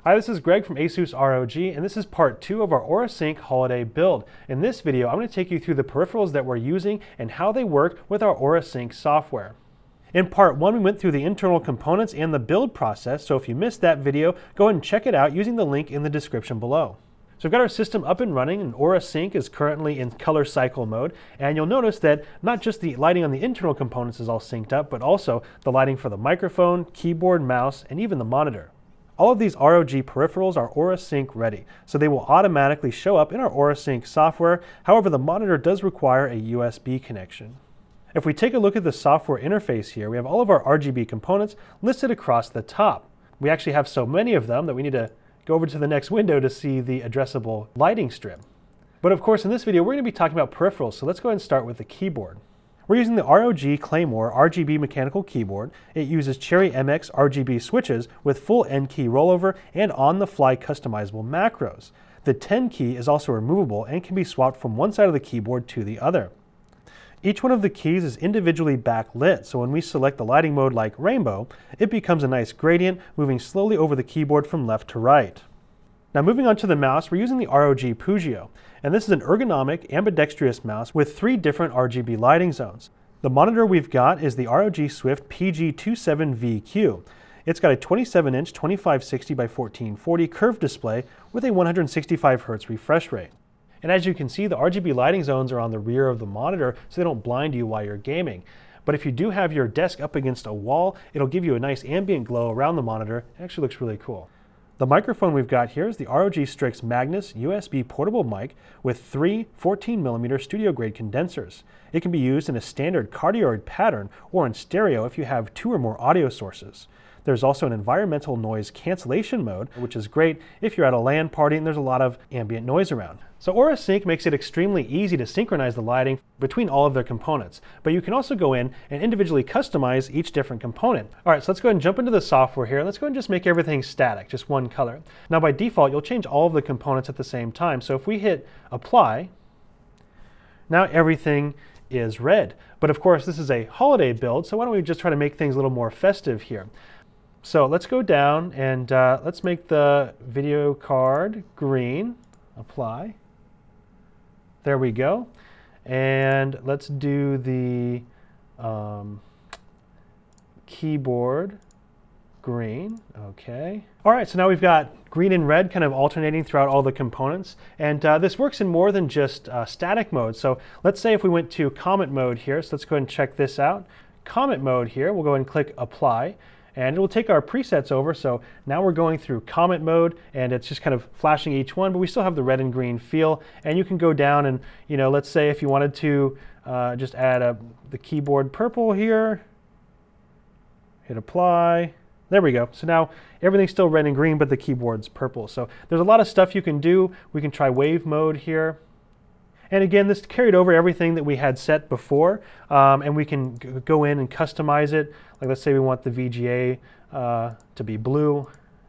Hi, this is Greg from ASUS ROG, and this is part 2 of our Aura Sync holiday build. In this video, I'm going to take you through the peripherals that we're using and how they work with our Aura Sync software. In part 1, we went through the internal components and the build process, so if you missed that video, go ahead and check it out using the link in the description below. So we've got our system up and running, and Aura Sync is currently in color cycle mode, and you'll notice that not just the lighting on the internal components is all synced up, but also the lighting for the microphone, keyboard, mouse, and even the monitor. All of these ROG peripherals are Aura Sync ready, so they will automatically show up in our Aura Sync software. However, the monitor does require a USB connection. If we take a look at the software interface here, we have all of our RGB components listed across the top. We actually have so many of them that we need to go over to the next window to see the addressable lighting strip. But of course, in this video, we're going to be talking about peripherals, so let's go ahead and start with the keyboard. We're using the ROG Claymore RGB mechanical keyboard. It uses Cherry MX RGB switches with full N key rollover and on-the-fly customizable macros. The 10 key is also removable and can be swapped from one side of the keyboard to the other. Each one of the keys is individually backlit, so when we select the lighting mode like rainbow, it becomes a nice gradient, moving slowly over the keyboard from left to right. Now moving on to the mouse, we're using the ROG Pugio, and this is an ergonomic ambidextrous mouse with 3 different RGB lighting zones. The monitor we've got is the ROG Swift PG27VQ. It's got a 27-inch 2560 by 1440 curved display with a 165 Hz refresh rate. And as you can see, the RGB lighting zones are on the rear of the monitor so they don't blind you while you're gaming. But if you do have your desk up against a wall, it'll give you a nice ambient glow around the monitor. It actually looks really cool. The microphone we've got here is the ROG Strix Magnus USB portable mic with 3 14mm studio grade condensers. It can be used in a standard cardioid pattern or in stereo if you have 2 or more audio sources. There's also an environmental noise cancellation mode, which is great if you're at a LAN party and there's a lot of ambient noise around. So Aura Sync makes it extremely easy to synchronize the lighting between all of their components, but you can also go in and individually customize each different component. All right, so let's go ahead and jump into the software here. Let's go ahead and just make everything static, just one color. Now by default, you'll change all of the components at the same time. So if we hit apply, now everything is red. But of course, this is a holiday build, so why don't we just try to make things a little more festive here. So let's go down and let's make the video card green, apply. There we go. And let's do the keyboard green, okay. All right, so now we've got green and red kind of alternating throughout all the components. And this works in more than just static mode. So let's say if we went to comet mode here, so let's go ahead and check this out. Comet mode here, we'll go ahead and click apply. And it will take our presets over, so now we're going through comet mode, and it's just kind of flashing each one, but we still have the red and green feel. And you can go down and, you know, let's say if you wanted to just add the keyboard purple here, hit apply. There we go. So now everything's still red and green, but the keyboard's purple. So there's a lot of stuff you can do. We can try wave mode here. And again, this carried over everything that we had set before, and we can go in and customize it. Like let's say we want the VGA to be blue.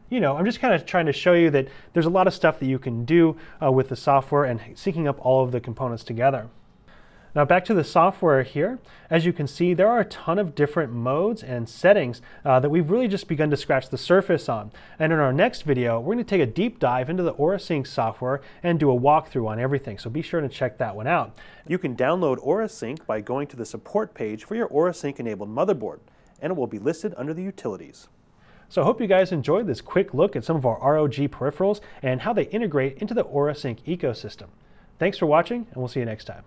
You know, I'm just kind of trying to show you that there's a lot of stuff that you can do with the software and syncing up all of the components together. Now back to the software here. As you can see, there are a ton of different modes and settings that we've really just begun to scratch the surface on. And in our next video, we're going to take a deep dive into the Aura Sync software and do a walkthrough on everything. So be sure to check that one out. You can download Aura Sync by going to the support page for your Aura Sync enabled motherboard, and it will be listed under the utilities. So I hope you guys enjoyed this quick look at some of our ROG peripherals and how they integrate into the Aura Sync ecosystem. Thanks for watching, and we'll see you next time.